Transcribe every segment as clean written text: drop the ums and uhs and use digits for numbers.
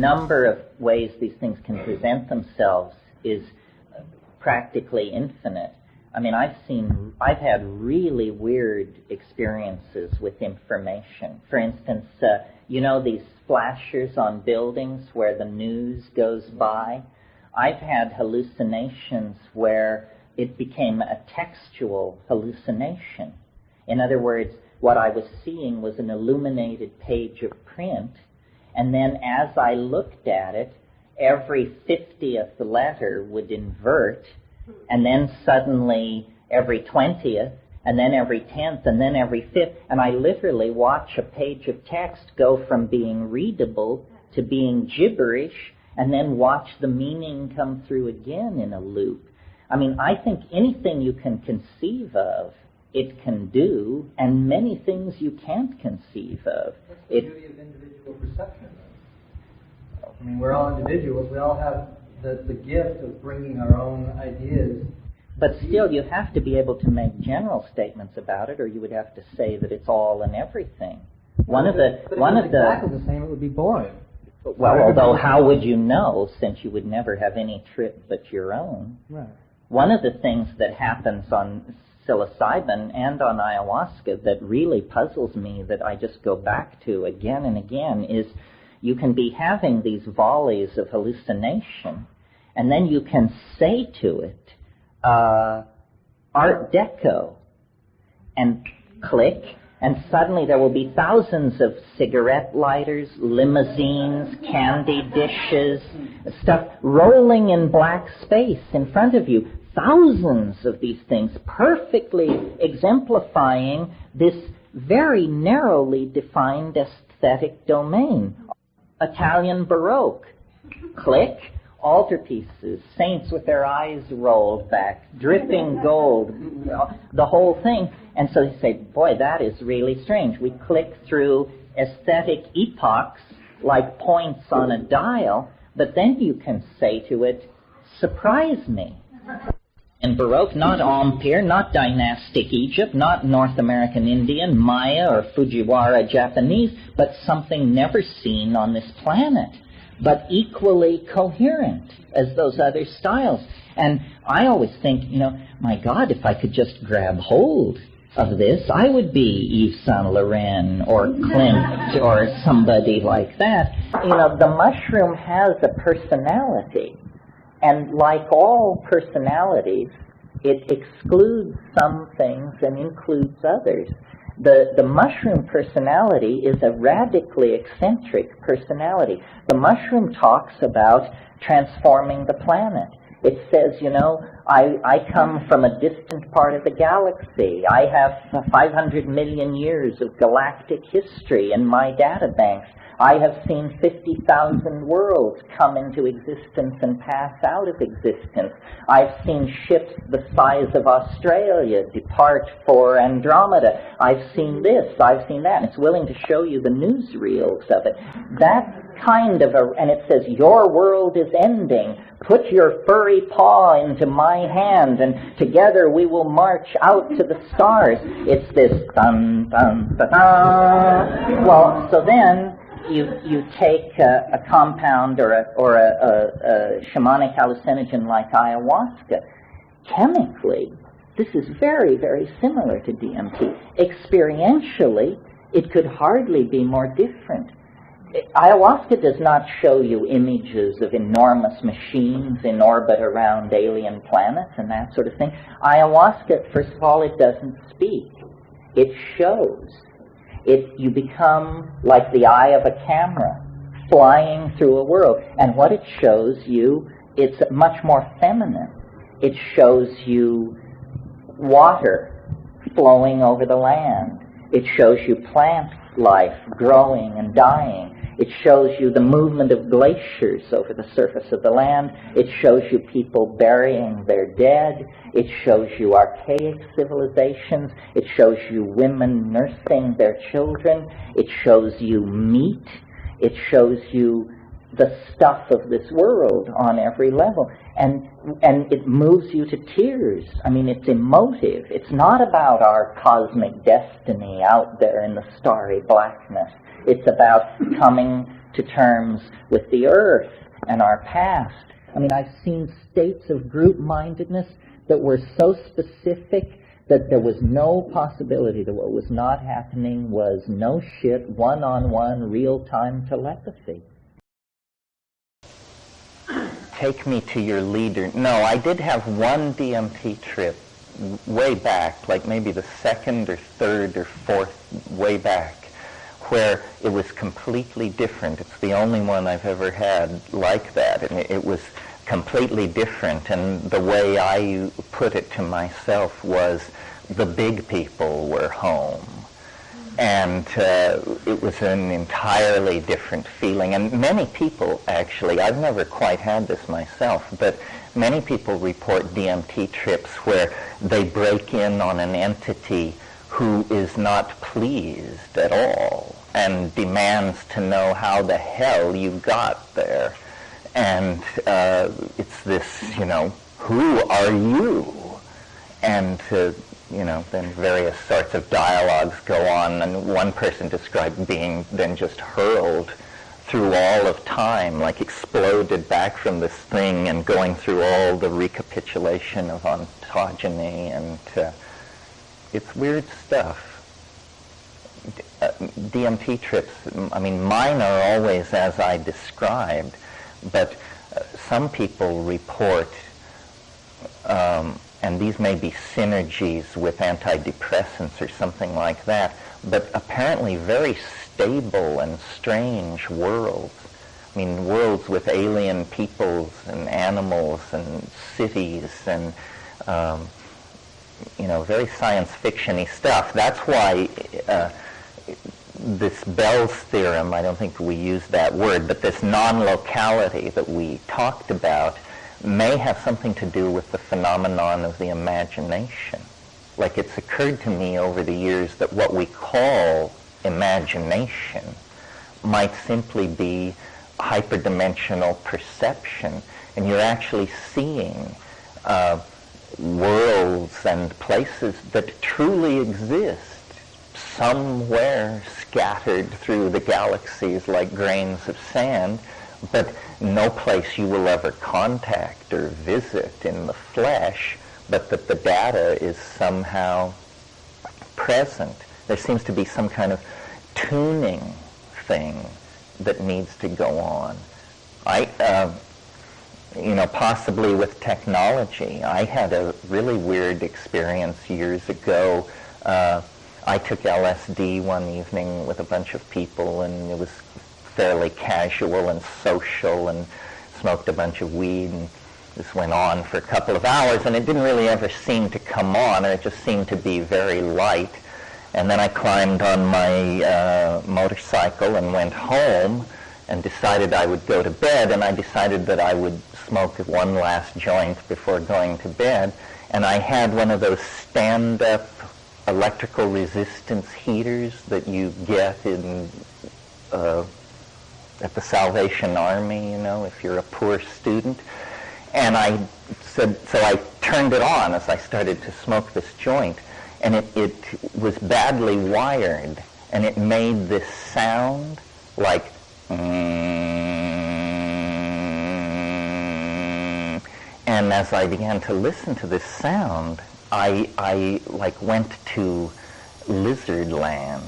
number of ways these things can present themselves is practically infinite. I mean, I've had really weird experiences with information. For instance, you know these flashers on buildings where the news goes by? I've had hallucinations where it became a textual hallucination. In other words, what I was seeing was an illuminated page of print, and then as I looked at it, every 50th letter would invert, and then suddenly every 20th, and then every 10th, and then every 5th, and I literally watch a page of text go from being readable to being gibberish, and then watch the meaning come through again in a loop. I mean, I think anything you can conceive of, it can do, and many things you can't conceive of. What's the beauty of individual perception, then? I mean, we're all individuals. We all have the gift of bringing our own ideas. But still, you have to be able to make general statements about it, or you would have to say that it's all and everything. But if it was exactly the same, it would be boring. Well, although how would you know, since you would never have any trip but your own? Right. One of the things that happens on psilocybin and on ayahuasca that really puzzles me, that I just go back to again and again, is you can be having these volleys of hallucination, and then you can say to it, Art Deco, and click, and suddenly there will be thousands of cigarette lighters, limousines, candy dishes, stuff rolling in black space in front of you. Thousands of these things perfectly exemplifying this very narrowly defined aesthetic domain. Italian Baroque. Click. Altarpieces, saints with their eyes rolled back, dripping gold, the whole thing. And so you say, boy, that is really strange. We click through aesthetic epochs like points on a dial, but then you can say to it, surprise me. In Baroque, not Empire, not dynastic Egypt, not North American Indian, Maya, or Fujiwara Japanese, but something never seen on this planet, but equally coherent as those other styles. And I always think, my God, if I could just grab hold of this, I would be Yves Saint Laurent or Klimt or somebody like that. The mushroom has a personality, and like all personalities, it excludes some things and includes others. The mushroom personality is a radically eccentric personality. The mushroom talks about transforming the planet. It says, I come from a distant part of the galaxy. I have 500 million years of galactic history in my data banks. I have seen 50,000 worlds come into existence and pass out of existence. I've seen ships the size of Australia depart for Andromeda. I've seen this, I've seen that. And it's willing to show you the newsreels of it. That kind of and it says, your world is ending. Put your furry paw into my hand, and together we will march out to the stars. It's this dun, dun, dun, dun. Well, so then you take a compound or a shamanic hallucinogen like ayahuasca. Chemically, this is very, very similar to DMT. Experientially, it could hardly be more different. Ayahuasca does not show you images of enormous machines in orbit around alien planets and that sort of thing. Ayahuasca, first of all, it doesn't speak. It shows. You become like the eye of a camera, flying through a world. And what it shows you, it's much more feminine. It shows you water flowing over the land. It shows you plant life growing and dying. It shows you the movement of glaciers over the surface of the land. It shows you people burying their dead. It shows you archaic civilizations. It shows you women nursing their children. It shows you meat. It shows you the stuff of this world on every level. And it moves you to tears. I mean, it's emotive. It's not about our cosmic destiny out there in the starry blackness. It's about coming to terms with the earth and our past. I mean, I've seen states of group-mindedness that were so specific that there was no possibility that what was not happening was no shit, one-on-one, real-time telepathy. Take me to your leader. No, I did have one DMT trip way back, like maybe the second or third or fourth way back, where it was completely different. It's the only one I've ever had like that, and it was completely different. And the way I put it to myself was the big people were home. And it was an entirely different feeling. And many people, actually, I've never quite had this myself, but many people report DMT trips where they break in on an entity who is not pleased at all and demands to know how the hell you got there. And it's this, who are you? And then various sorts of dialogues go on, and one person described being then just hurled through all of time, like exploded back from this thing and going through all the recapitulation of ontogeny, and it's weird stuff. DMT trips, I mean, mine are always as I described, but some people report and these may be synergies with antidepressants or something like that, but apparently very stable and strange worlds. I mean, worlds with alien peoples and animals and cities and, very science fiction-y stuff. That's why this Bell's theorem, I don't think we use that word, but this non-locality that we talked about may have something to do with the phenomenon of the imagination. Like, it's occurred to me over the years that what we call imagination might simply be hyperdimensional perception, and you're actually seeing worlds and places that truly exist somewhere scattered through the galaxies like grains of sand, but no place you will ever contact or visit in the flesh, but that the data is somehow present. There seems to be some kind of tuning thing that needs to go on. Possibly with technology. I had a really weird experience years ago. I took LSD one evening with a bunch of people, and it was fairly casual and social, and smoked a bunch of weed, and this went on for a couple of hours, and it didn't really ever seem to come on, or it just seemed to be very light. And then I climbed on my motorcycle and went home and decided I would go to bed, and I decided that I would smoke one last joint before going to bed. And I had one of those stand-up electrical resistance heaters that you get in at the Salvation Army, if you're a poor student. And I turned it on as I started to smoke this joint, and it was badly wired, and it made this sound like, and as I began to listen to this sound, I went to lizard land.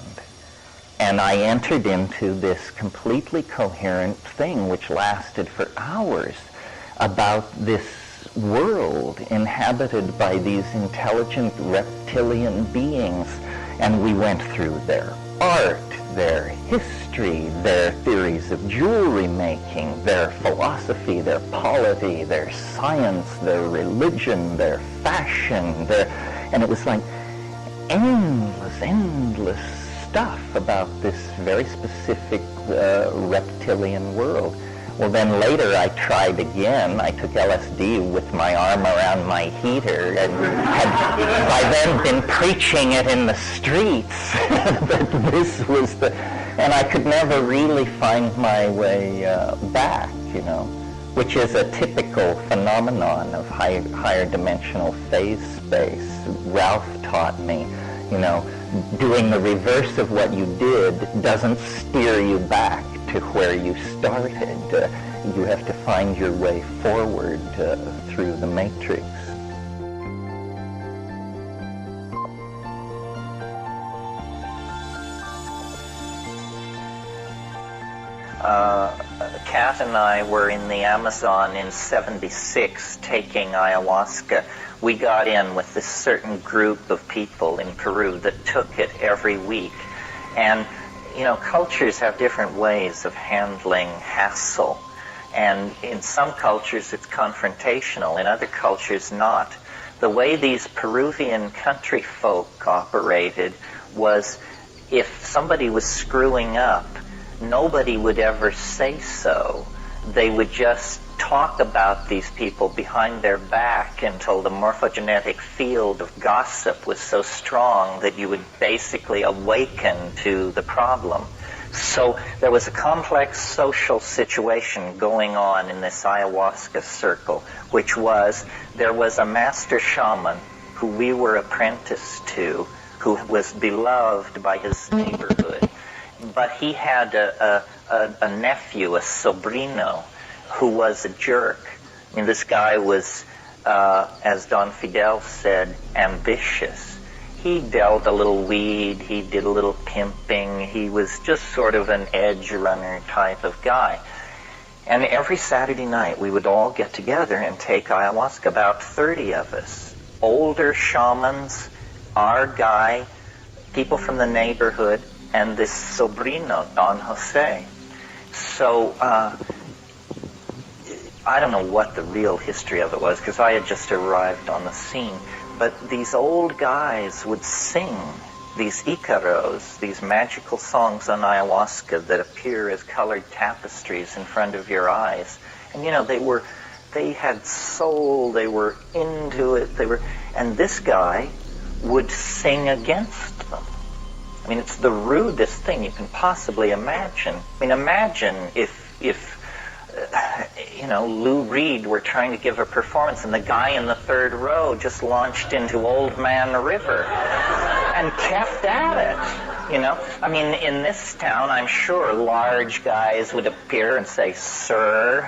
And I entered into this completely coherent thing which lasted for hours about this world inhabited by these intelligent reptilian beings. And we went through their art, their history, their theories of jewelry making, their philosophy, their polity, their science, their religion, their fashion, and it was like endless stuff about this very specific reptilian world. Well, then later I tried again. I took LSD with my arm around my heater and had by then been preaching it in the streets that this was and I could never really find my way back, which is a typical phenomenon of higher dimensional phase space. Ralph taught me, doing the reverse of what you did doesn't steer you back to where you started. You have to find your way forward through the matrix. Kat and I were in the Amazon in '76 taking ayahuasca. We got in with this certain group of people in Peru that took it every week. And, cultures have different ways of handling hassle. And in some cultures it's confrontational, in other cultures not. The way these Peruvian country folk operated was if somebody was screwing up, nobody would ever say so. They would just talk about these people behind their back until the morphogenetic field of gossip was so strong that you would basically awaken to the problem. So there was a complex social situation going on in this ayahuasca circle, which was there was a master shaman who we were apprenticed to, who was beloved by his neighborhood. But he had a nephew, a sobrino, who was a jerk. I mean, this guy was, as Don Fidel said, ambitious. He dealt a little weed, he did a little pimping, he was just sort of an edge runner type of guy. And every Saturday night we would all get together and take ayahuasca, about 30 of us. Older shamans, our guy, people from the neighborhood, and this sobrino, Don Jose. So, I don't know what the real history of it was, because I had just arrived on the scene, but these old guys would sing these icaros, these magical songs on ayahuasca that appear as colored tapestries in front of your eyes. And they had soul, they were into it, and this guy would sing against them. I mean, it's the rudest thing you can possibly imagine. I mean, imagine if Lou Reed were trying to give a performance and the guy in the third row just launched into Old Man River and kept at it, I mean, in this town, I'm sure large guys would appear and say, "Sir."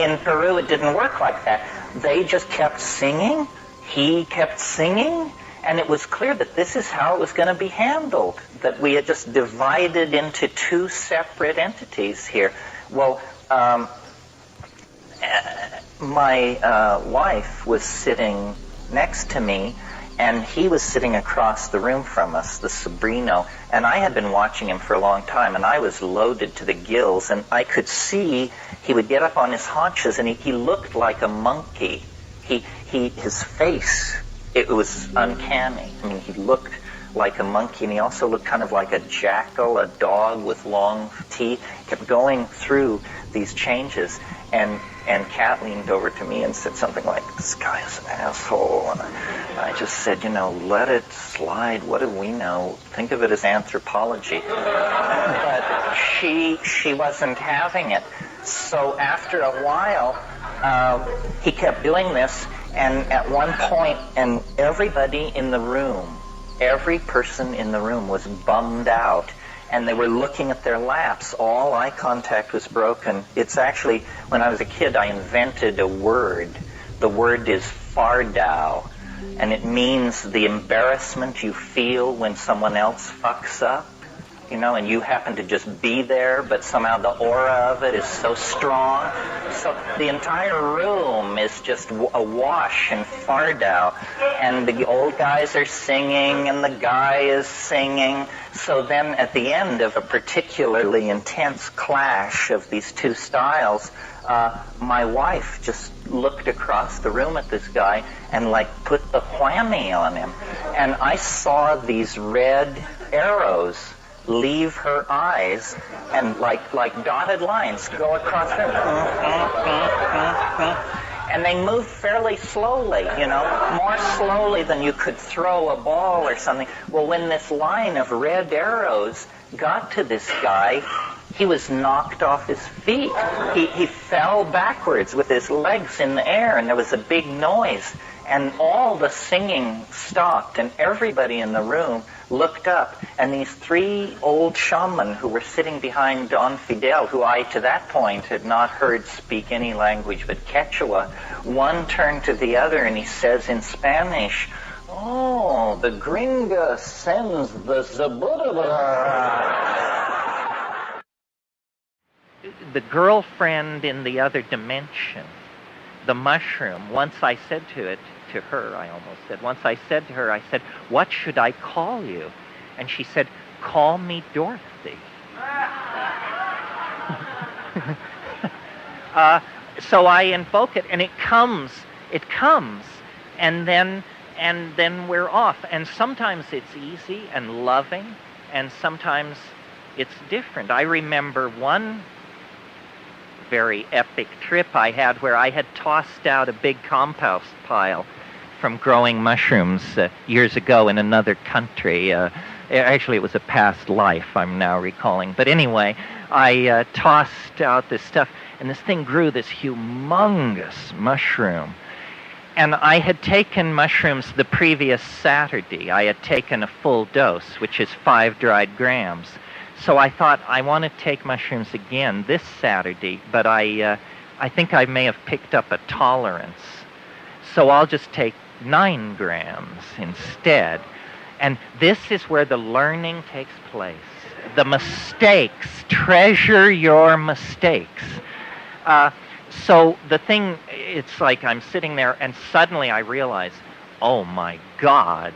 In Peru, it didn't work like that. They just kept singing. He kept singing. And it was clear that this is how it was going to be handled, that we had just divided into two separate entities here. Well, my wife was sitting next to me, and he was sitting across the room from us, the sobrino, and I had been watching him for a long time, and I was loaded to the gills, and I could see he would get up on his haunches, and he looked like a monkey. His face... It was uncanny. I mean, he looked like a monkey, and he also looked kind of like a jackal, a dog with long teeth. Kept going through these changes, and Kat leaned over to me and said something like, "This guy's an asshole." And I just said, let it slide. What do we know? Think of it as anthropology. But she wasn't having it. So after a while, he kept doing this. And at one point, and everybody in the room, every person in the room was bummed out, and they were looking at their laps. All eye contact was broken. It's actually, when I was a kid, I invented a word. The word is fardao, and it means the embarrassment you feel when someone else fucks up. And you happen to just be there, but somehow the aura of it is so strong. So the entire room is just awash in fardao. And the old guys are singing, and the guy is singing. So then at the end of a particularly intense clash of these two styles, my wife just looked across the room at this guy and put the whammy on him. And I saw these red arrows leave her eyes, and like dotted lines go across them. And they move fairly slowly, more slowly than you could throw a ball or something. Well, when this line of red arrows got to this guy, he was knocked off his feet. He fell backwards with his legs in the air, and there was a big noise. And all the singing stopped, and everybody in the room looked up, and these three old shaman who were sitting behind Don Fidel, who I, to that point, had not heard speak any language but Quechua, one turned to the other, and he says in Spanish, "Oh, the gringa sends the zabura." The girlfriend in the other dimension, the mushroom, once I said to her, I said, "What should I call you?" And she said, "Call me Dorothy." So I invoke it, and it comes, and then we're off. And sometimes it's easy and loving, and sometimes it's different. I remember one very epic trip I had where I had tossed out a big compost pile from growing mushrooms years ago in another country. Actually, it was a past life, I'm now recalling. But anyway, I tossed out this stuff, and this thing grew, this humongous mushroom. And I had taken mushrooms the previous Saturday. I had taken a full dose, which is 5 dried grams. So I thought, I want to take mushrooms again this Saturday, but I think I may have picked up a tolerance. So I'll just take 9 grams instead. And this is where the learning takes place. The mistakes. Treasure your mistakes. So the thing, it's like I'm sitting there, and suddenly I realize, oh my God,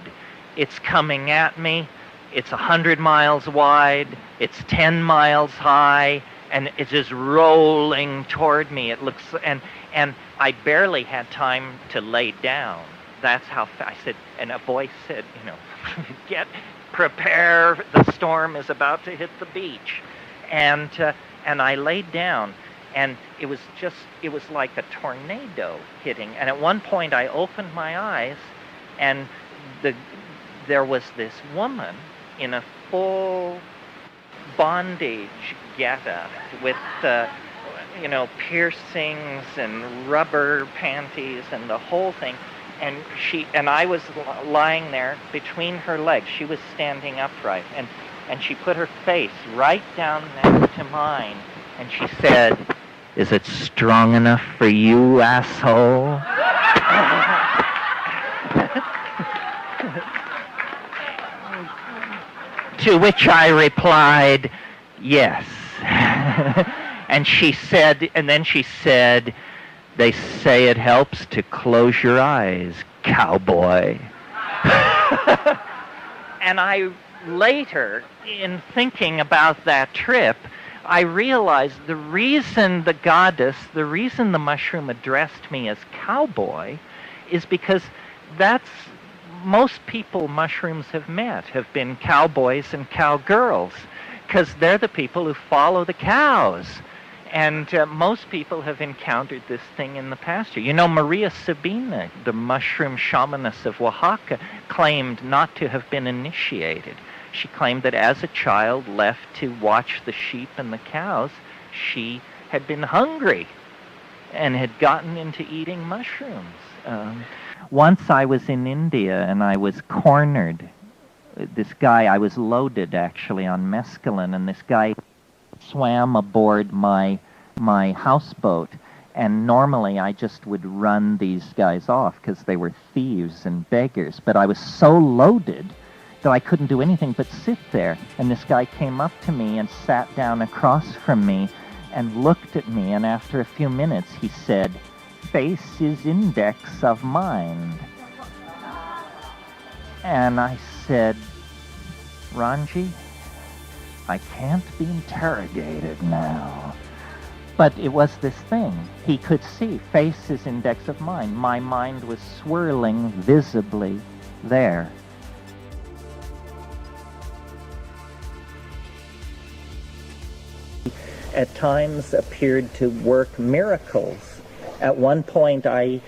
it's coming at me. It's 100 miles wide, it's 10 miles high, and it's just rolling toward me. It looks, and I barely had time to lay down. That's how fast. I said, and a voice said, prepare, the storm is about to hit the beach. And I laid down, and it was like a tornado hitting. And at one point I opened my eyes, and there was this woman in a full bondage getup with piercings and rubber panties and the whole thing, and I was lying there between her legs. She was standing upright, and she put her face right down next to mine, and she said, "Is it strong enough for you, asshole?" To which I replied, "Yes." And then she said, "They say it helps to close your eyes, cowboy." And I later, in thinking about that trip, I realized the reason the mushroom addressed me as cowboy is because that's most people mushrooms have met have been cowboys and cowgirls, because they're the people who follow the cows. And most people have encountered this thing in the pasture. Maria Sabina, the mushroom shamaness of Oaxaca, claimed not to have been initiated. She claimed that as a child left to watch the sheep and the cows, she had been hungry and had gotten into eating mushrooms. Once I was in India and I was cornered. This guy, I was loaded actually on mescaline, and this guy swam aboard my houseboat, and normally I just would run these guys off because they were thieves and beggars, but I was so loaded that I couldn't do anything but sit there, and this guy came up to me and sat down across from me and looked at me, and after a few minutes he said, "Face is index of mind." And I said, "Ranji, I can't be interrogated now." But it was this thing. He could see, face is index of mind. My mind was swirling visibly there. at times appeared to work miracles. At one point, I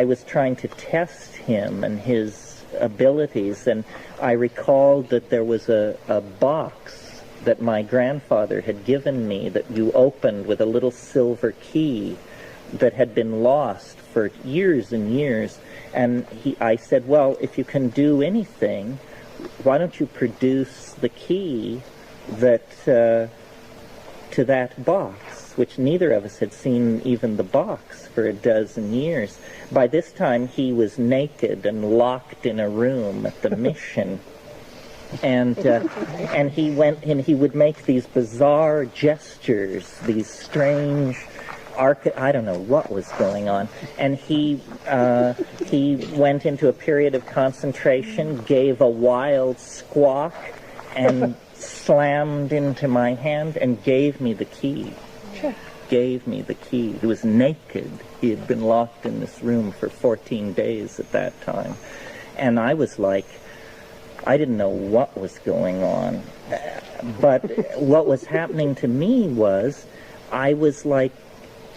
was trying to test him and his abilities, and I recalled that there was a box that my grandfather had given me that you opened with a little silver key that had been lost for years and years. And I said, well, if you can do anything, why don't you produce the key that to that box, which neither of us had seen even the box for a dozen years. By this time, he was naked and locked in a room at the mission. And he went and he would make these bizarre gestures, these strange, I don't know what was going on. And he went into a period of concentration, gave a wild squawk, and slammed into my hand and gave me the key. Gave me the key. He was naked. He had been locked in this room for 14 days at that time. And I was like, I didn't know what was going on. But what was happening to me was I was like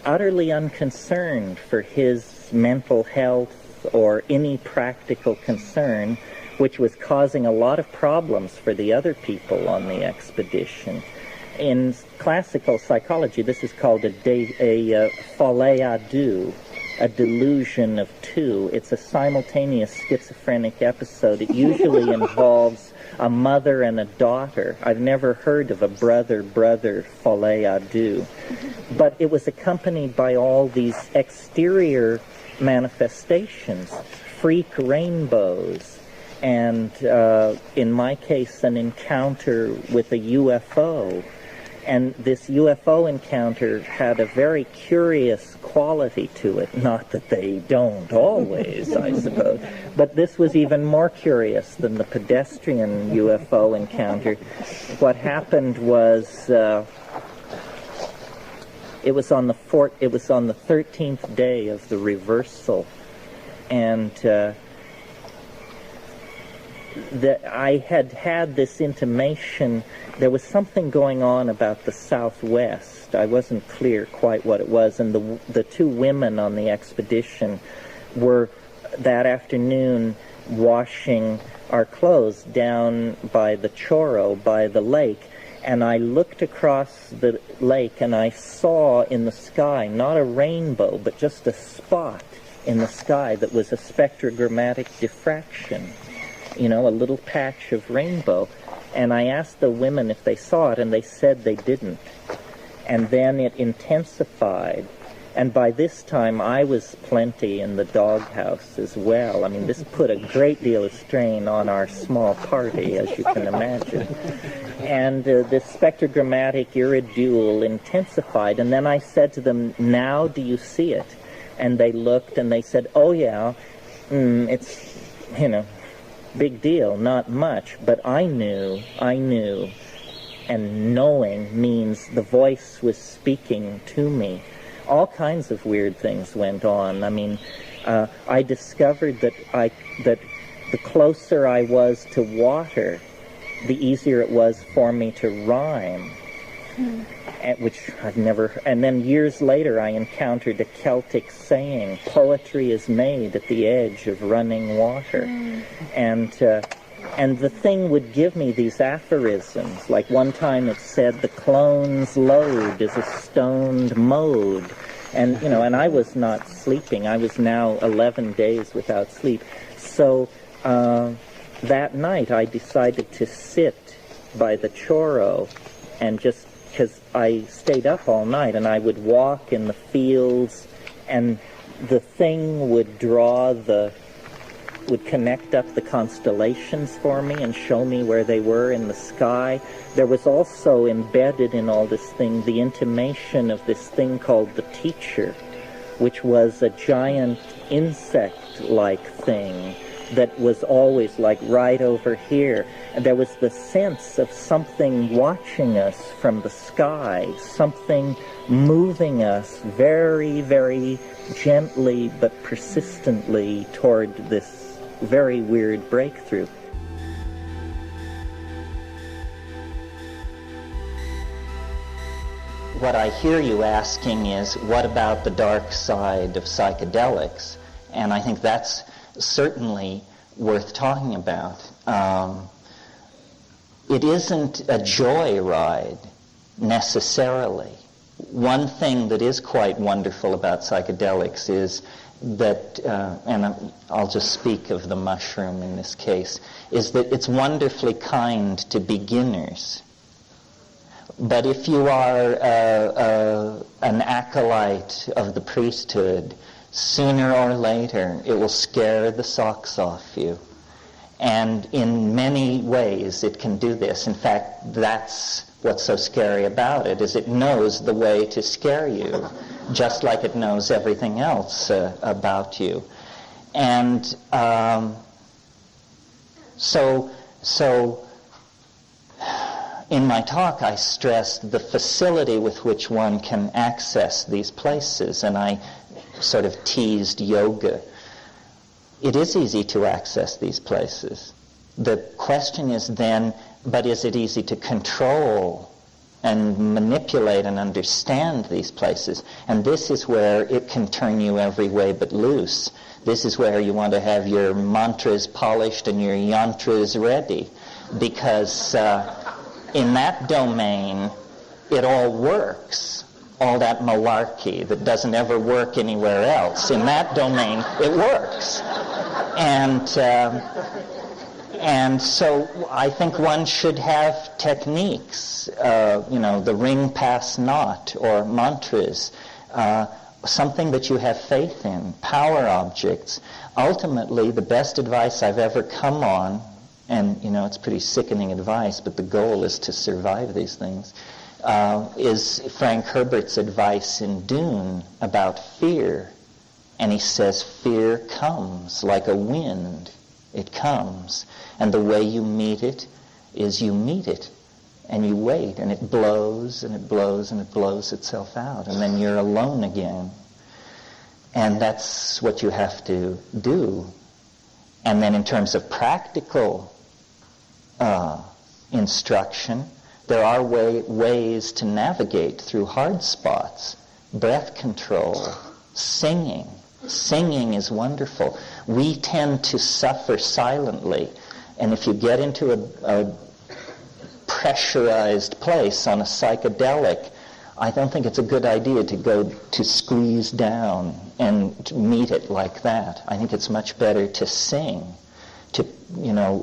utterly unconcerned for his mental health or any practical concern, which was causing a lot of problems for the other people on the expedition. In classical psychology, this is called a folie à deux, a delusion of two. It's a simultaneous schizophrenic episode. It usually involves a mother and a daughter. I've never heard of a brother-brother folie à deux. But it was accompanied by all these exterior manifestations, freak rainbows, and in my case, an encounter with a UFO. And this UFO encounter had a very curious quality to it. Not that they don't always, I suppose. But this was even more curious than the pedestrian UFO encounter. What happened was it was on the 13th day of the reversal, and I had this intimation. There was something going on about the Southwest. I wasn't clear quite what it was, and the two women on the expedition were that afternoon washing our clothes down by the Chorrera, by the lake, and I looked across the lake and I saw in the sky not a rainbow but just a spot in the sky that was a spectrogrammatic diffraction, you know, a little patch of rainbow. And I asked the women if they saw it, and they said they didn't. And then it intensified. And by this time, I was plenty in the doghouse as well. I mean, this put a great deal of strain on our small party, as you can imagine. And this spectrogrammatic iridule intensified. And then I said to them, now do you see it? And they looked, and they said, oh, yeah, it's, you know, big deal, not much, but I knew, and knowing means the voice was speaking to me. All kinds of weird things went on. I mean, I discovered that the closer I was to water, the easier it was for me to rhyme. Which I've never. And then years later, I encountered a Celtic saying, "Poetry is made at the edge of running water," and the thing would give me these aphorisms. Like one time, it said, "The clone's load is a stoned mode," and you know, and I was not sleeping. I was now 11 days without sleep. So that night, I decided to sit by the Chorrera and just. Because I stayed up all night, and I would walk in the fields, and the thing would would connect up the constellations for me and show me where they were in the sky. There was also embedded in all this thing the intimation of this thing called the teacher, which was a giant insect-like thing that was always like right over here. And there was the sense of something watching us from the sky, something moving us very, very gently but persistently toward this very weird breakthrough. what I hear you asking is, what about the dark side of psychedelics? And I think that's certainly worth talking about. It isn't a joyride necessarily. One thing that is quite wonderful about psychedelics is that, and I'll just speak of the mushroom in this case, is that it's wonderfully kind to beginners. But if you are an acolyte of the priesthood, sooner or later it will scare the socks off you. And in many ways it can do this. In fact, that's what's so scary about it, is it knows the way to scare you, just like it knows everything else about you. And so in my talk I stressed the facility with which one can access these places, and I sort of teased yoga. It is easy to access these places. The question is then, but is it easy to control and manipulate and understand these places? And this is where it can turn you every way but loose. This is where you want to have your mantras polished and your yantras ready, because in that domain it all works. All that malarkey that doesn't ever work anywhere else, in that domain it works. And so I think one should have techniques, the ring pass not, or mantras, something that you have faith in, power objects. Ultimately, the best advice I've ever come on, and it's pretty sickening advice, but the goal is to survive these things, is Frank Herbert's advice in Dune about fear. And he says, fear comes like a wind. It comes. And the way you meet it is you meet it. And you wait. And it blows, and it blows, and it blows itself out. And then you're alone again. And that's what you have to do. And then in terms of practical instruction, there are ways to navigate through hard spots. Breath control, singing. Singing is wonderful. We tend to suffer silently. And if you get into a pressurized place on a psychedelic, I don't think it's a good idea to go to squeeze down and to meet it like that. I think it's much better to sing, to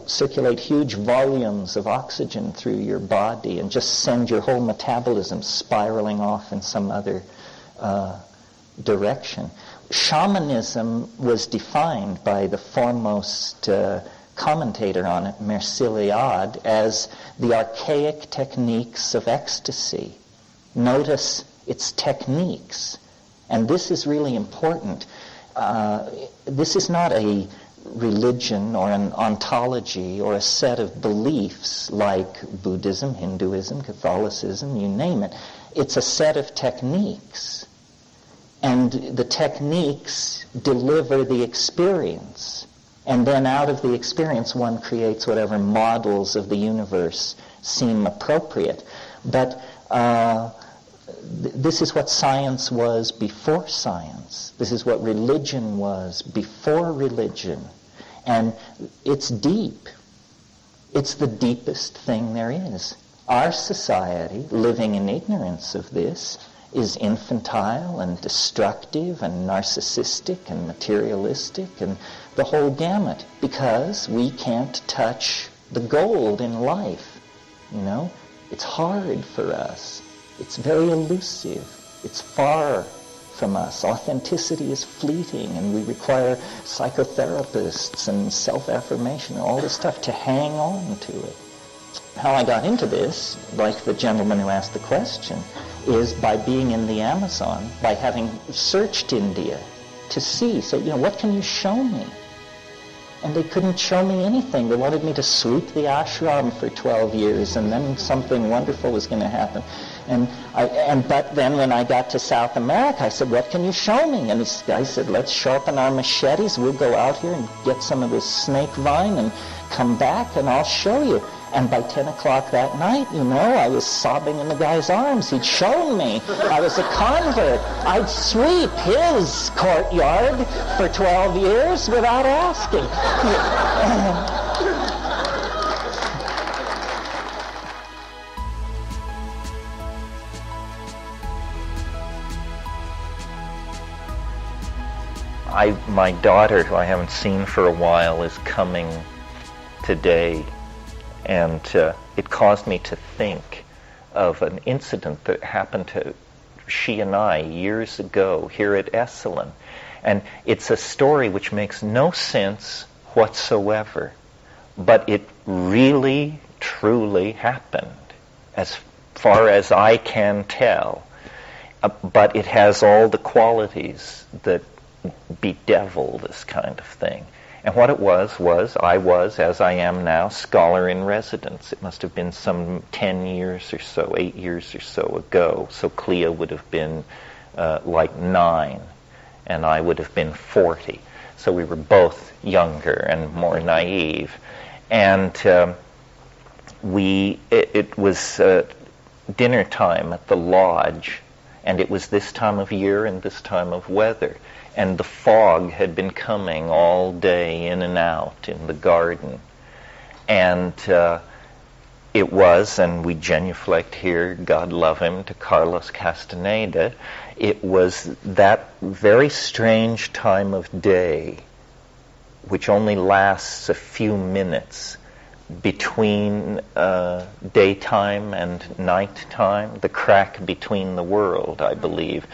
circulate huge volumes of oxygen through your body and just send your whole metabolism spiraling off in some other direction. Shamanism was defined by the foremost commentator on it, Merciliade, as the archaic techniques of ecstasy. Notice its techniques. And this is really important. This is not a religion or an ontology or a set of beliefs like Buddhism, Hinduism, Catholicism, you name it. It's a set of techniques. And the techniques deliver the experience. And then out of the experience one creates whatever models of the universe seem appropriate. But this is what science was before science. This is what religion was before religion. And it's deep. It's the deepest thing there is. Our society, living in ignorance of this, is infantile and destructive and narcissistic and materialistic and the whole gamut, because we can't touch the gold in life. It's hard for us. It's very elusive. It's far from us. Authenticity is fleeting, and we require psychotherapists and self-affirmation and all this stuff to hang on to it. How I got into this, like the gentleman who asked the question, is by being in the Amazon, by having searched India to see, what can you show me? And they couldn't show me anything. They wanted me to sweep the ashram for 12 years, and then something wonderful was going to happen. But then when I got to South America, I said, what can you show me? And this guy said, let's sharpen our machetes. We'll go out here and get some of this snake vine and come back, and I'll show you. And by 10 o'clock that night, I was sobbing in the guy's arms. He'd shown me I was a convert. I'd sweep his courtyard for 12 years without asking. My daughter, who I haven't seen for a while, is coming today, and it caused me to think of an incident that happened to she and I years ago here at Esalen. And it's a story which makes no sense whatsoever, but it really, truly happened, as far as I can tell. But it has all the qualities that bedevil this kind of thing. And what it was I was, as I am now, scholar in residence. It must have been some 10 years or so, 8 years or so ago. So Clea would have been like 9, and I would have been 40. So we were both younger and more naive. And it was dinner time at the lodge, and it was this time of year and this time of weather. And the fog had been coming all day in and out in the garden. And it was, and we genuflect here, God love him, to Carlos Castaneda, it was that very strange time of day, which only lasts a few minutes between daytime and nighttime, the crack between the world, I believe.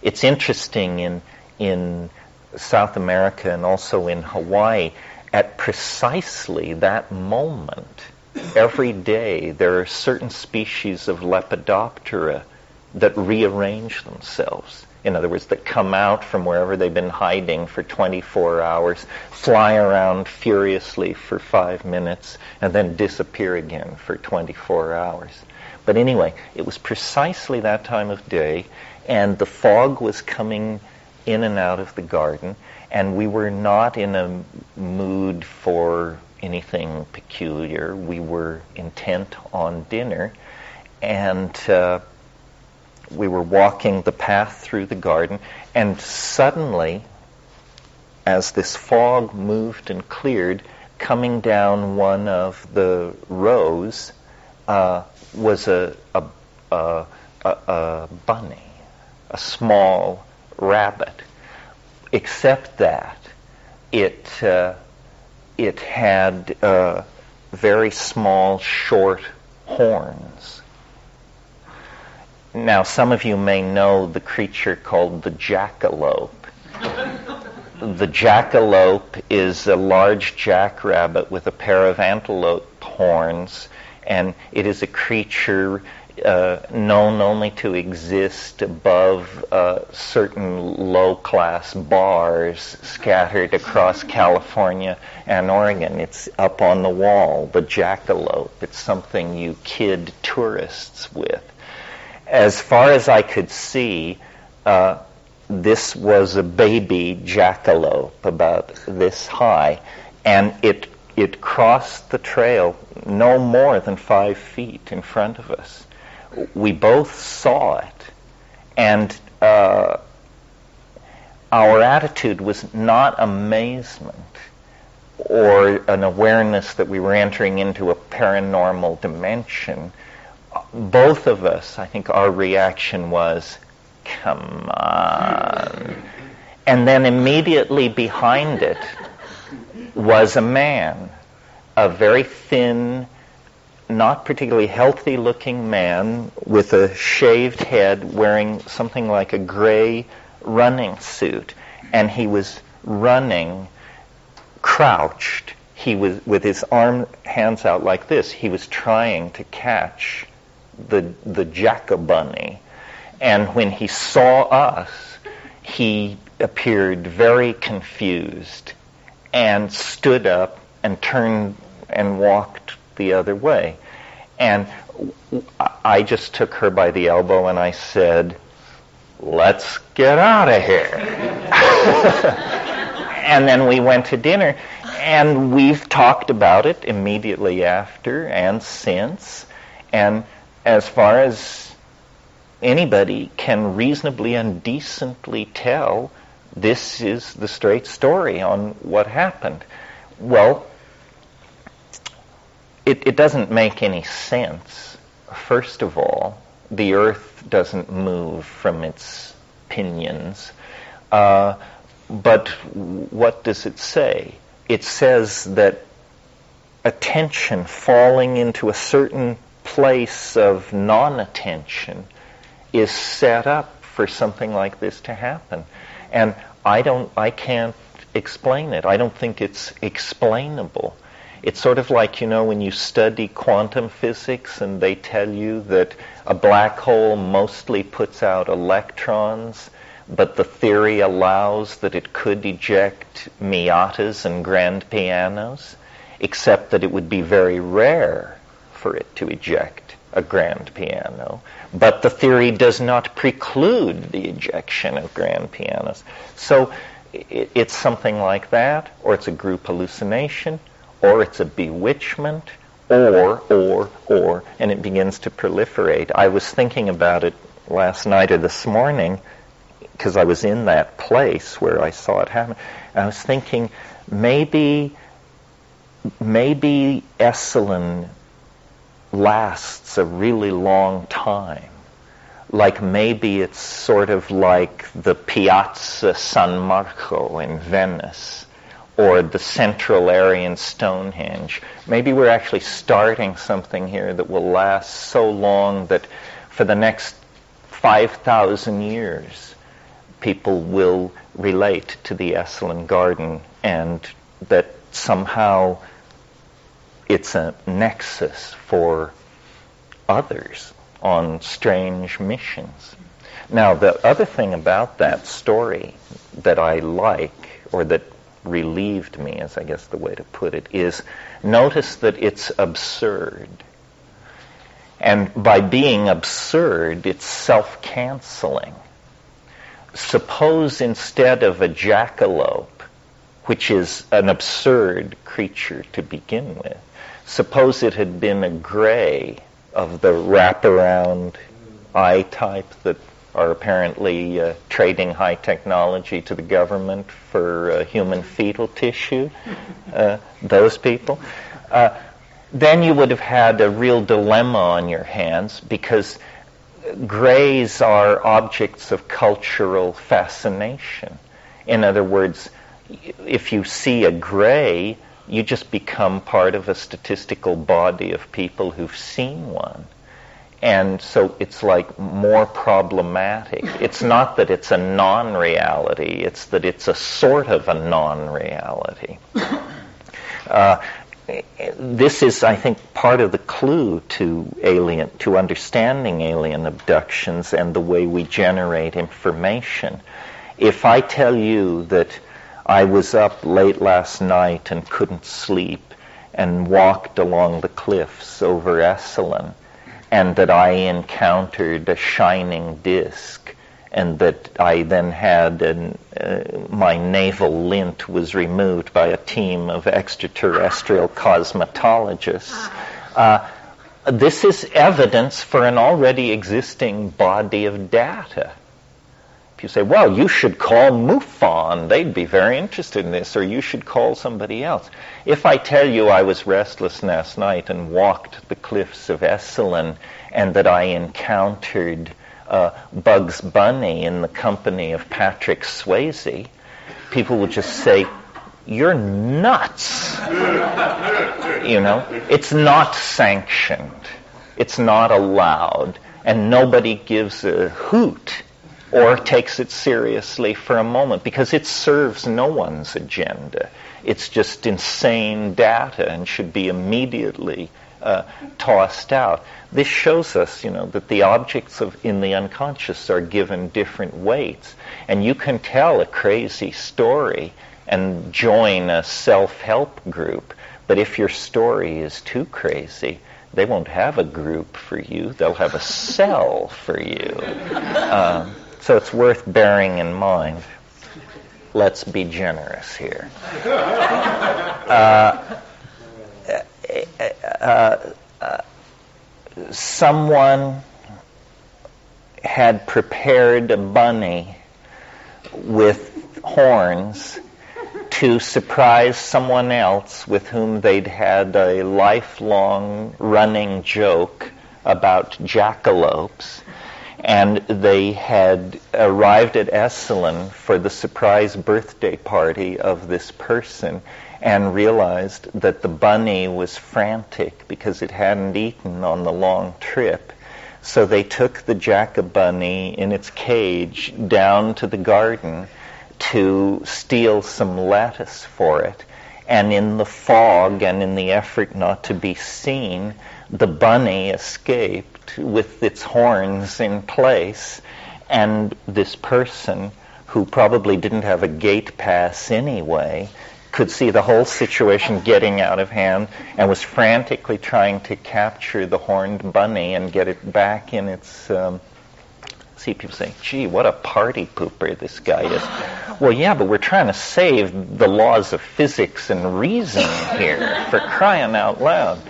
It's interesting in South America and also in Hawaii, at precisely that moment, every day, there are certain species of Lepidoptera that rearrange themselves. In other words, that come out from wherever they've been hiding for 24 hours, fly around furiously for 5 minutes, and then disappear again for 24 hours. But anyway, it was precisely that time of day, and the fog was coming in and out of the garden, and we were not in a mood for anything peculiar. We were intent on dinner, and we were walking the path through the garden, and suddenly, as this fog moved and cleared, coming down one of the rows was a bunny, a small rabbit, except that it had very small, short horns. Now, some of you may know the creature called the jackalope. The jackalope is a large jackrabbit with a pair of antelope horns, and it is a creature known only to exist above certain low-class bars scattered across California and Oregon. It's up on the wall, the jackalope. It's something you kid tourists with. As far as I could see, this was a baby jackalope about this high, and it crossed the trail no more than 5 feet in front of us. We both saw it, and our attitude was not amazement or an awareness that we were entering into a paranormal dimension. Both of us, I think our reaction was, come on. And then immediately behind it was a man, a very thin, not particularly healthy-looking man with a shaved head, wearing something like a gray running suit. And he was running crouched. He was with his hands out like this. He was trying to catch the jackabunny. And when he saw us, he appeared very confused and stood up and turned and walked the other way. And I just took her by the elbow and I said, let's get out of here. And then we went to dinner, and we've talked about it immediately after and since. And as far as anybody can reasonably and decently tell, this is the straight story on what happened. Well, it doesn't make any sense. First of all, the earth doesn't move from its pinions. But what does it say? It says that attention falling into a certain place of non-attention is set up for something like this to happen. And I can't explain it. I don't think it's explainable. It's sort of like, when you study quantum physics and they tell you that a black hole mostly puts out electrons, but the theory allows that it could eject Miatas and grand pianos, except that it would be very rare for it to eject a grand piano. But the theory does not preclude the ejection of grand pianos. So it's something like that, or it's a group hallucination, or it's a bewitchment, or, and it begins to proliferate. I was thinking about it last night or this morning, because I was in that place where I saw it happen. I was thinking, maybe Esalen lasts a really long time. Like maybe it's sort of like the Piazza San Marco in Venice, or the Central Aryan Stonehenge. Maybe we're actually starting something here that will last so long that for the next 5,000 years, people will relate to the Esalen Garden, and that somehow it's a nexus for others on strange missions. Now, the other thing about that story that I like, or that relieved me, is I guess the way to put it, is notice that it's absurd. And by being absurd, it's self-canceling. Suppose instead of a jackalope, which is an absurd creature to begin with, suppose it had been a gray of the wraparound eye type that are apparently trading high technology to the government for human fetal tissue, those people, then you would have had a real dilemma on your hands, because grays are objects of cultural fascination. In other words, if you see a gray, you just become part of a statistical body of people who've seen one. And so it's like more problematic. It's not that it's a non-reality, it's that it's a sort of a non-reality. This is, I think, part of the clue to understanding alien abductions and the way we generate information. If I tell you that I was up late last night and couldn't sleep and walked along the cliffs over Esalen, and that I encountered a shining disc, and that I then had my navel lint was removed by a team of extraterrestrial cosmetologists. This is evidence for an already existing body of data. If you say, well, you should call MUFON, they'd be very interested in this, or you should call somebody else. If I tell you I was restless last night and walked the cliffs of Esalen, and that I encountered Bugs Bunny in the company of Patrick Swayze, people will just say, you're nuts. It's not sanctioned. It's not allowed. And nobody gives a hoot or takes it seriously for a moment, because it serves no one's agenda. It's just insane data and should be immediately tossed out. This shows us, that the objects in the unconscious are given different weights, and you can tell a crazy story and join a self-help group, but if your story is too crazy, they won't have a group for you, they'll have a cell for you. So it's worth bearing in mind. let's be generous here. Someone had prepared a bunny with horns to surprise someone else with whom they'd had a lifelong running joke about jackalopes. And they had arrived at Esalen for the surprise birthday party of this person and realized that the bunny was frantic because it hadn't eaten on the long trip. So they took the jackabunny in its cage down to the garden to steal some lettuce for it. And in the fog and in the effort not to be seen, the bunny escaped with its horns in place, and this person, who probably didn't have a gate pass anyway, could see the whole situation getting out of hand and was frantically trying to capture the horned bunny and get it back in its... See people say, gee, what a party pooper this guy is. Well, yeah, but we're trying to save the laws of physics and reason here, for crying out loud.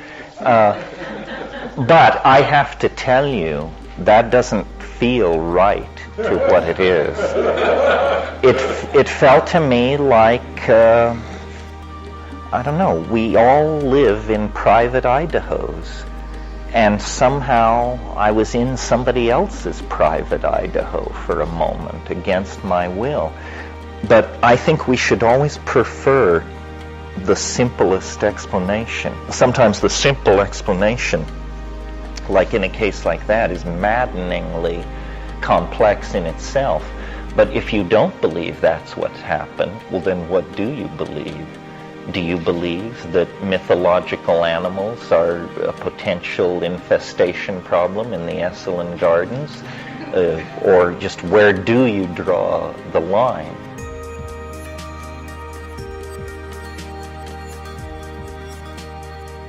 But I have to tell you, that doesn't feel right to what it is. It felt to me like, I don't know, we all live in private Idahos. And somehow I was in somebody else's private Idaho for a moment, against my will. But I think we should always prefer the simplest explanation. Sometimes the simple explanation, like in a case like that, is maddeningly complex in itself. But if you don't believe that's what's happened, well then what do you believe? Do you believe that mythological animals are a potential infestation problem in the Esalen Gardens? Or just where do you draw the line?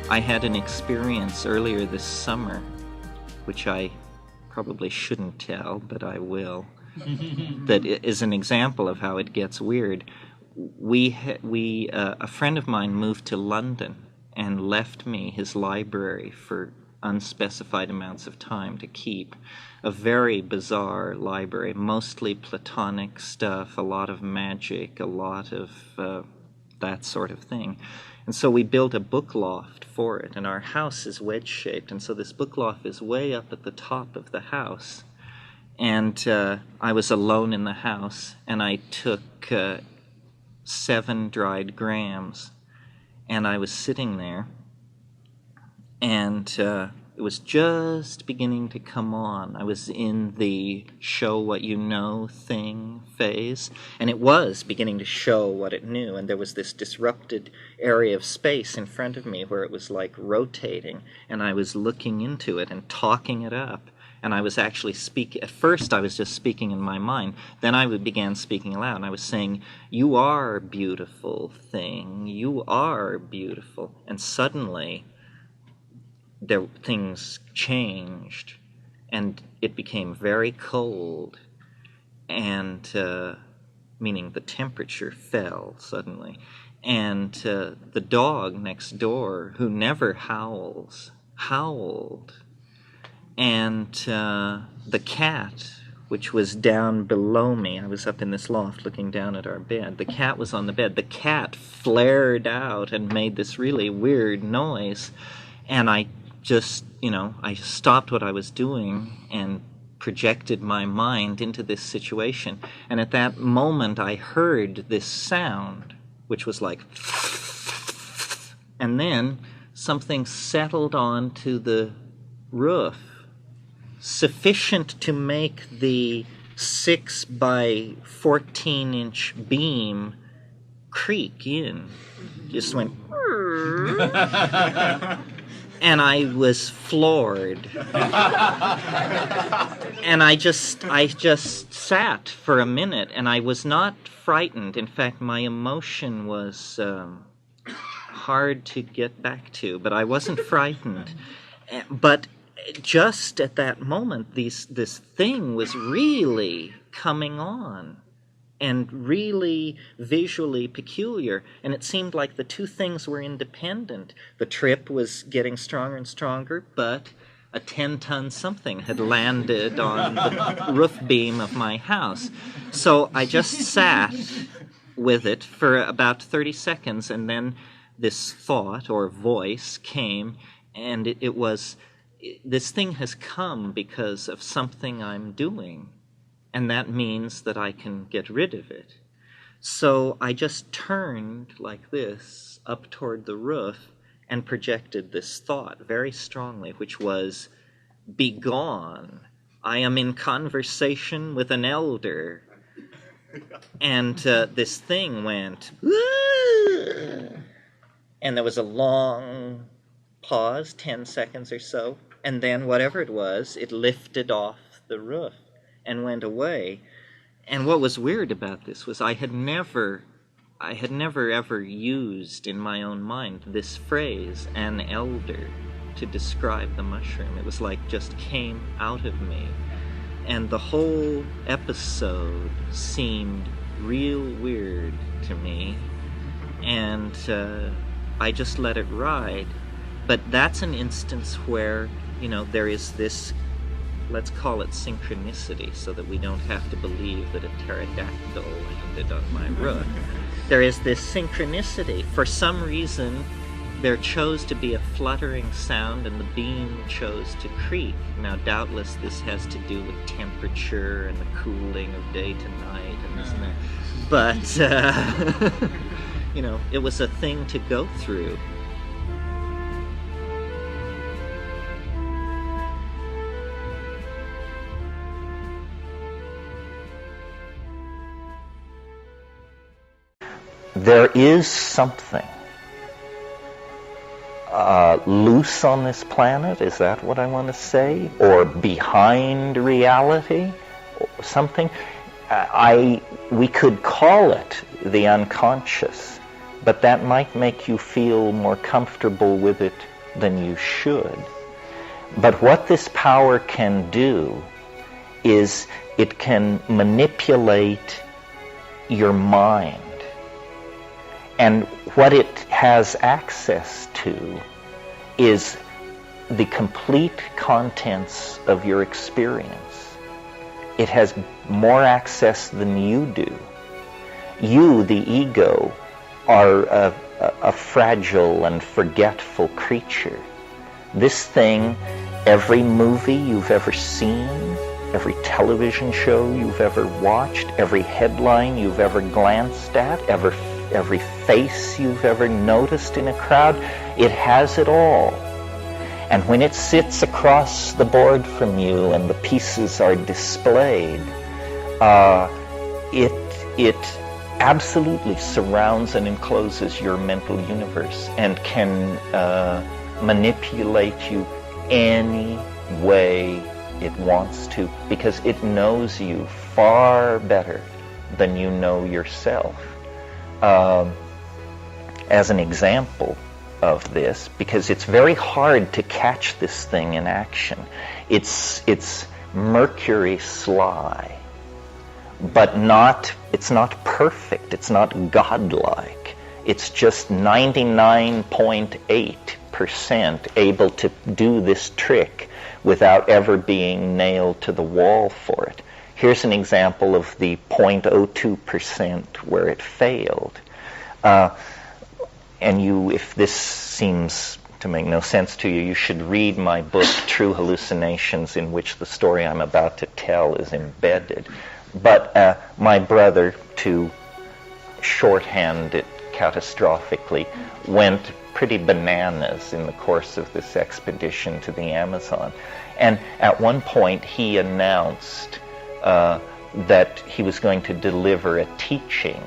I had an experience earlier this summer, which I probably shouldn't tell, but I will, that is an example of how it gets weird. A friend of mine moved to London and left me his library for unspecified amounts of time to keep. A very bizarre library, mostly Platonic stuff, a lot of magic, a lot of that sort of thing. And so we built a book loft for it, and our house is wedge-shaped, and so this book loft is way up at the top of the house. And I was alone in the house, and I took 7 dried grams, and I was sitting there, and it was just beginning to come on. I was in the show what you know thing phase, and it was beginning to show what it knew, and there was this disrupted area of space in front of me where it was like rotating, and I was looking into it and talking it up. And I was actually speaking. At first, I was just speaking in my mind. Then I began speaking aloud, and I was saying, "You are beautiful thing. You are beautiful." And suddenly, things changed, and it became very cold, and meaning the temperature fell suddenly. And the dog next door, who never howls, howled. And the cat, which was down below me, I was up in this loft looking down at our bed. The cat was on the bed. The cat flared out and made this really weird noise. And I just, I stopped what I was doing and projected my mind into this situation. And at that moment, I heard this sound, which was like... And then something settled onto the roof, sufficient to make the 6 by 14-inch beam creak in. Just went... And I was floored. And I just sat for a minute, and I was not frightened. In fact, my emotion was hard to get back to, but I wasn't frightened. But just at that moment, this thing was really coming on. and really visually peculiar. And it seemed like the two things were independent. The trip was getting stronger and stronger, but a 10-ton something had landed on the roof beam of my house. So I just sat with it for about 30 seconds, and then this thought or voice came, and it was, this thing has come because of something I'm doing, and that means that I can get rid of it. So I just turned like this up toward the roof and projected this thought very strongly, which was, "Begone, I am in conversation with an elder." And this thing went, "Woo!" And there was a long pause, 10 seconds or so, and then whatever it was, it lifted off the roof and went away. And what was weird about this was I had never ever used in my own mind this phrase, "an elder," to describe the mushroom. It was like just came out of me. And the whole episode seemed real weird to me. And I just let it ride. But that's an instance where, there is this, let's call it synchronicity, so that we don't have to believe that a pterodactyl landed on my roof. There is this synchronicity. For some reason, there chose to be a fluttering sound, and the beam chose to creak. Now, doubtless this has to do with temperature and the cooling of day to night, and isn't it? But, it was a thing to go through. There is something loose on this planet, is that what I want to say? Or behind reality? Or something? We could call it the unconscious, but that might make you feel more comfortable with it than you should. But what this power can do is it can manipulate your mind. And what it has access to is the complete contents of your experience. It has more access than you do. You, the ego, are a fragile and forgetful creature. This thing, every movie you've ever seen, every television show you've ever watched, every headline you've ever glanced at, every face you've ever noticed in a crowd, it has it all. And when it sits across the board from you and the pieces are displayed, it absolutely surrounds and encloses your mental universe and can manipulate you any way it wants to, because it knows you far better than you know yourself. As an example of this, because it's very hard to catch this thing in action. It's Mercury sly, but it's not perfect, it's not godlike. It's just 99.8% able to do this trick without ever being nailed to the wall for it. Here's an example of the 0.02% where it failed. And if this seems to make no sense to you, you should read my book, True Hallucinations, in which the story I'm about to tell is embedded. But my brother, to shorthand it catastrophically, went pretty bananas in the course of this expedition to the Amazon. And at one point he announced that he was going to deliver a teaching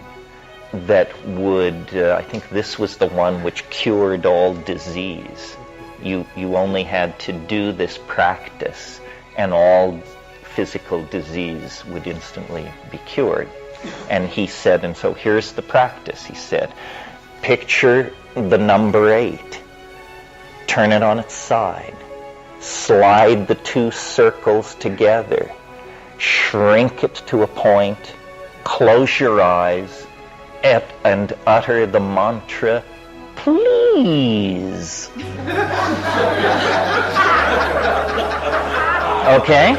that would, I think this was the one which cured all disease. You only had to do this practice and all physical disease would instantly be cured. And he said, and so here's the practice, he said, picture the number 8, turn it on its side, slide the 2 circles together, shrink it to a point, close your eyes and utter the mantra, please. Okay?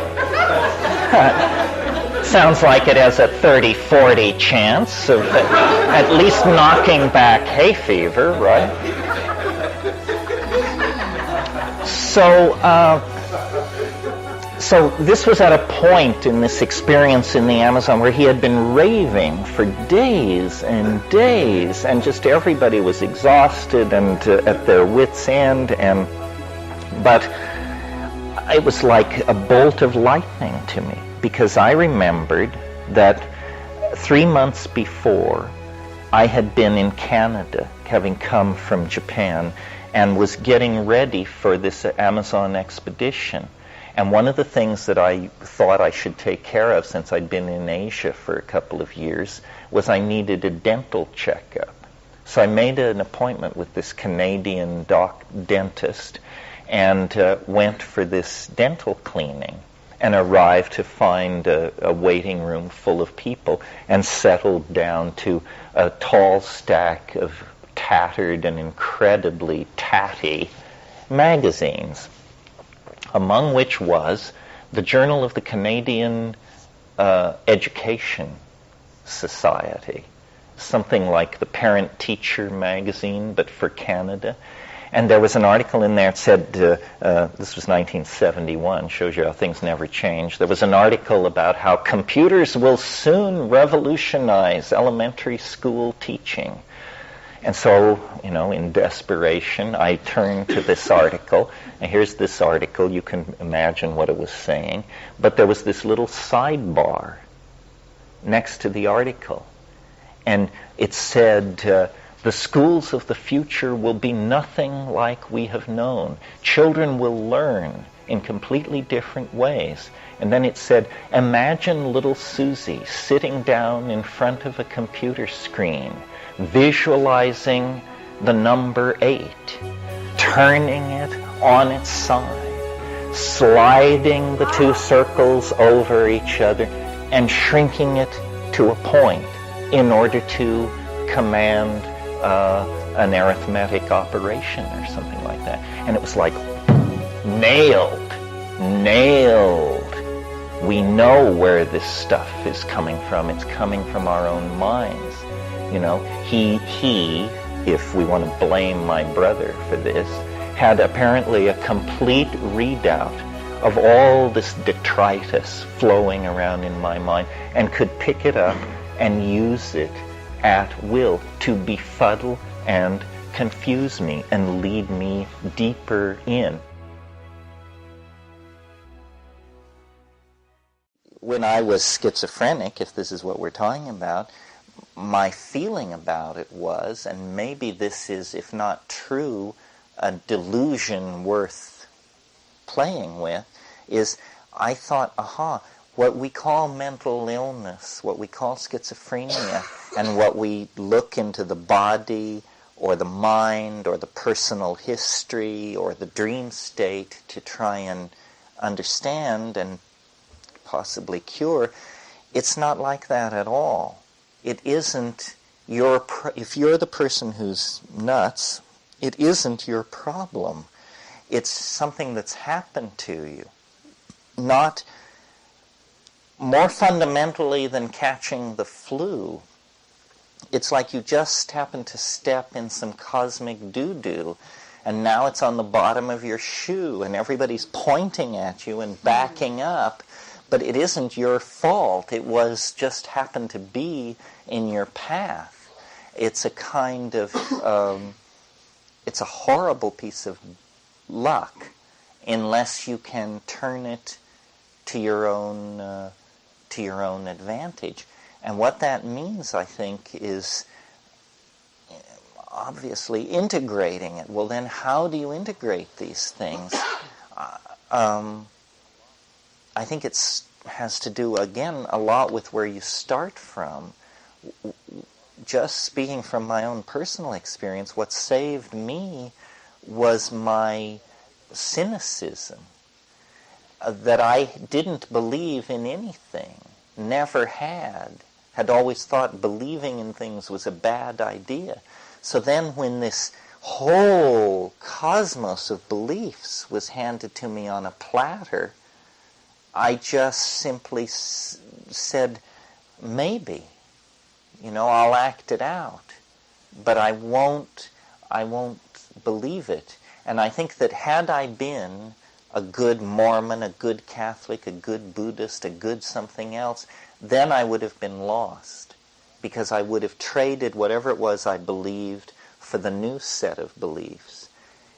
Sounds like it has a 30-40 chance of at least knocking back hay fever, right? So this was at a point in this experience in the Amazon where he had been raving for days and days, and just everybody was exhausted and at their wits' end, but it was like a bolt of lightning to me, because I remembered that 3 months before I had been in Canada, having come from Japan, and was getting ready for this Amazon expedition. And one of the things that I thought I should take care of, since I'd been in Asia for a couple of years, was I needed a dental checkup. So I made an appointment with this Canadian dentist and went for this dental cleaning, and arrived to find a waiting room full of people, and settled down to a tall stack of tattered and incredibly tatty magazines, among which was the Journal of the Canadian Education Society, something like the Parent-Teacher magazine, but for Canada. And there was an article in there that said, this was 1971, shows you how things never change. There was an article about how computers will soon revolutionize elementary school teaching. And so, in desperation, I turned to this article. And here's this article. You can imagine what it was saying. But there was this little sidebar next to the article. And it said, the schools of the future will be nothing like we have known. Children will learn in completely different ways. And then it said, imagine little Susie sitting down in front of a computer screen, visualizing the number 8, turning it on its side, sliding the two circles over each other, and shrinking it to a point in order to command an arithmetic operation or something like that. And it was like, nailed. We know where this stuff is coming from. It's coming from our own minds. He, if we want to blame my brother for this, had apparently a complete readout of all this detritus flowing around in my mind, and could pick it up and use it at will to befuddle and confuse me and lead me deeper in. When I was schizophrenic, if this is what we're talking about, my feeling about it was, and maybe this is, if not true, a delusion worth playing with, is I thought, what we call mental illness, what we call schizophrenia, and what we look into the body or the mind or the personal history or the dream state to try and understand and possibly cure, it's not like that at all. It isn't if you're the person who's nuts, it isn't your problem. It's something that's happened to you. Not more fundamentally than catching the flu. It's like you just happened to step in some cosmic doo-doo, and now it's on the bottom of your shoe, and everybody's pointing at you and backing up, but it isn't your fault. It was just happened to be in your path. It's a kind of, it's a horrible piece of luck, unless you can turn it to your own advantage. And what that means, I think, is obviously integrating it. Well, then how do you integrate these things? I think it has to do, again, a lot with where you start from. Just speaking from my own personal experience, what saved me was my cynicism, that I didn't believe in anything, never had, had always thought believing in things was a bad idea. So then when this whole cosmos of beliefs was handed to me on a platter, I just simply said, maybe, I'll act it out, but I won't believe it. And I think that had I been a good Mormon, a good Catholic, a good Buddhist, a good something else, then I would have been lost, because I would have traded whatever it was I believed for the new set of beliefs.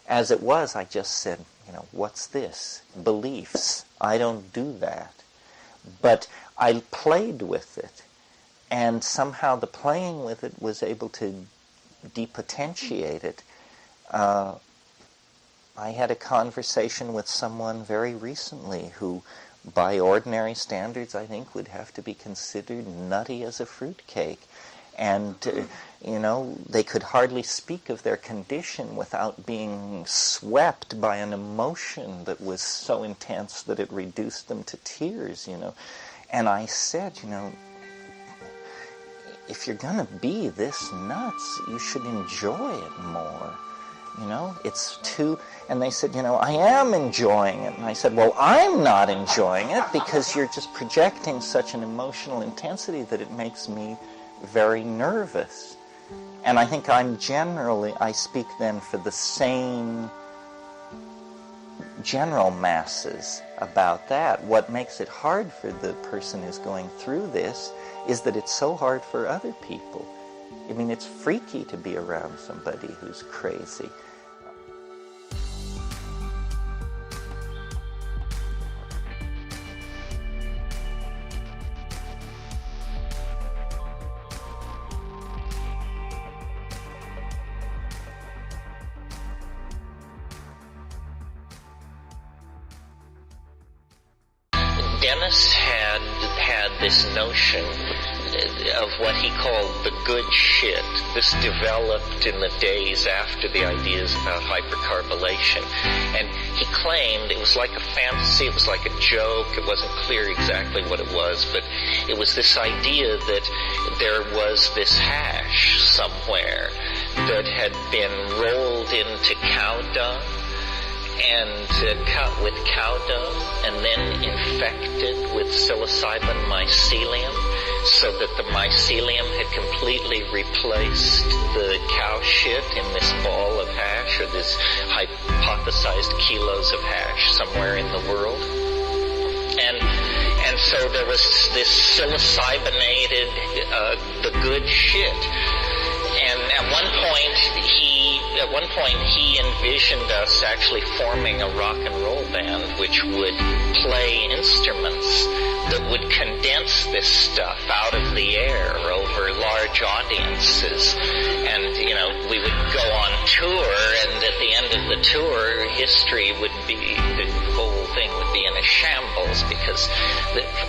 As it was, I just said, what's this? Beliefs. I don't do that. But I played with it, and somehow the playing with it was able to depotentiate it. I had a conversation with someone very recently who, by ordinary standards, I think would have to be considered nutty as a fruitcake. And, they could hardly speak of their condition without being swept by an emotion that was so intense that it reduced them to tears, And I said, if you're going to be this nuts, you should enjoy it more. It's too... And they said, I am enjoying it. And I said, well, I'm not enjoying it because you're just projecting such an emotional intensity that it makes me very nervous. And I think I speak then for the same general masses about that. What makes it hard for the person who's going through this is that it's so hard for other people. I mean, it's freaky to be around somebody who's crazy. Dennis had this notion of what he called the good shit. This developed in the days after the ideas about hypercarbylation. And he claimed it was like a fantasy, it was like a joke, it wasn't clear exactly what it was, but it was this idea that there was this hash somewhere that had been rolled into cow dung and cut with cow dung and then infected with psilocybin mycelium, so that the mycelium had completely replaced the cow shit in this ball of hash, or this hypothesized kilos of hash somewhere in the world. And so there was this psilocybinated the good shit. And at one point he envisioned us actually forming a rock and roll band which would play instruments that would condense this stuff out of the air over large audiences. And, we would go on tour, and at the end of the tour, history would be, the whole thing would be in a shambles, because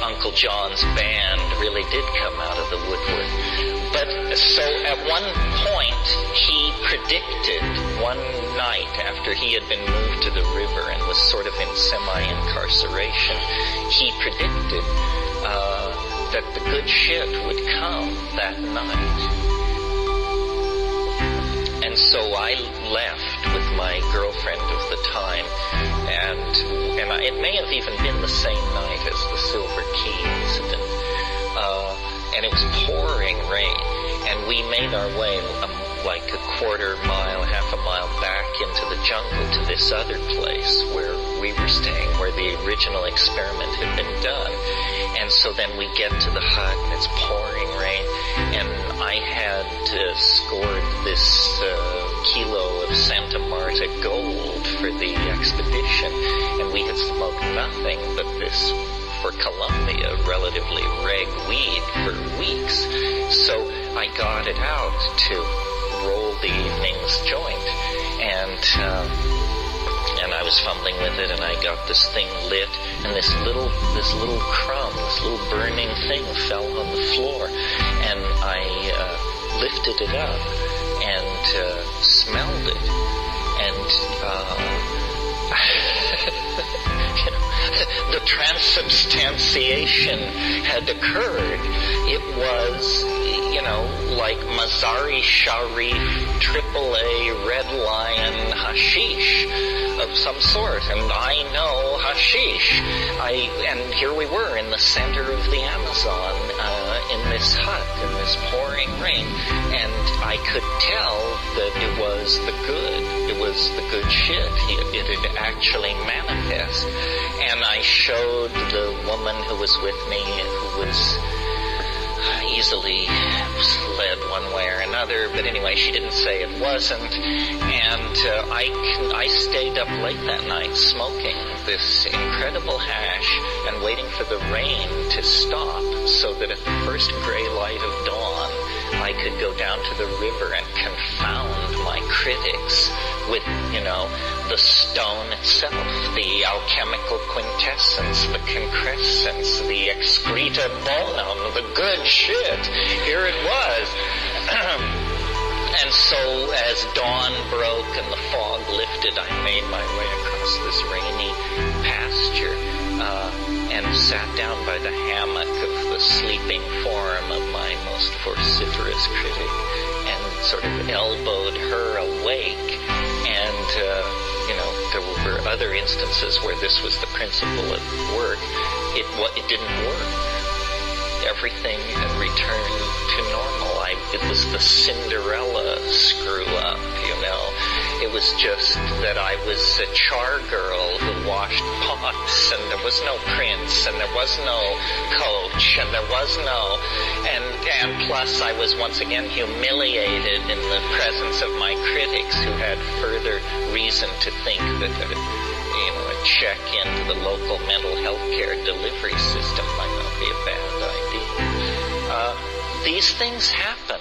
Uncle John's band really did come out of the woodwork. But so at one point, he predicted one night after he had been moved to the river and was sort of in semi-incarceration, he predicted that the good shit would come that night. And so I left with my girlfriend of the time, and it may have even been the same night as the Silver Key incident. And it was pouring rain, and we made our way like a quarter mile, half a mile back into the jungle to this other place where we were staying, where the original experiment had been done. And so then we get to the hut, and it's pouring rain, and I had scored this kilo of Santa Marta gold for the expedition, and we had smoked nothing but this, for Colombia, relatively reg weed for weeks. So I got it out to roll the evening's joint, and I was fumbling with it, and I got this thing lit, and this little crumb, this little burning thing fell on the floor, and I lifted it up and smelled it, and the transubstantiation had occurred. It was, like Mazari Sharif, AAA, Red Lion, hashish of some sort. And I know hashish. And here we were in the center of the Amazon, in this hut, in this pouring rain. And I could tell that it was the good. It was the good shit. It had actually manifest. And I showed the woman who was with me, who was easily led one way or another, but anyway, she didn't say it wasn't. And I stayed up late that night smoking this incredible hash and waiting for the rain to stop so that at the first gray light of dawn I could go down to the river and confound my critics with, the stone itself, the alchemical quintessence, the concrescence, the excreta bonum, the good shit. Here it was. And so as dawn broke and the fog lifted, I made my way across this rainy pasture and sat down by the hammock of the sleeping form of my most vociferous critic and sort of elbowed her awake. And, there were other instances where this was the principle at work. It didn't work. Everything had returned to normal. It was the Cinderella screw up, It was just that I was a char girl who washed pots, and there was no prince, and there was no coach, and there was no... And plus I was once again humiliated in the presence of my critics who had further reason to think that a check into the local mental health care delivery system might not be a bad idea. These things happen.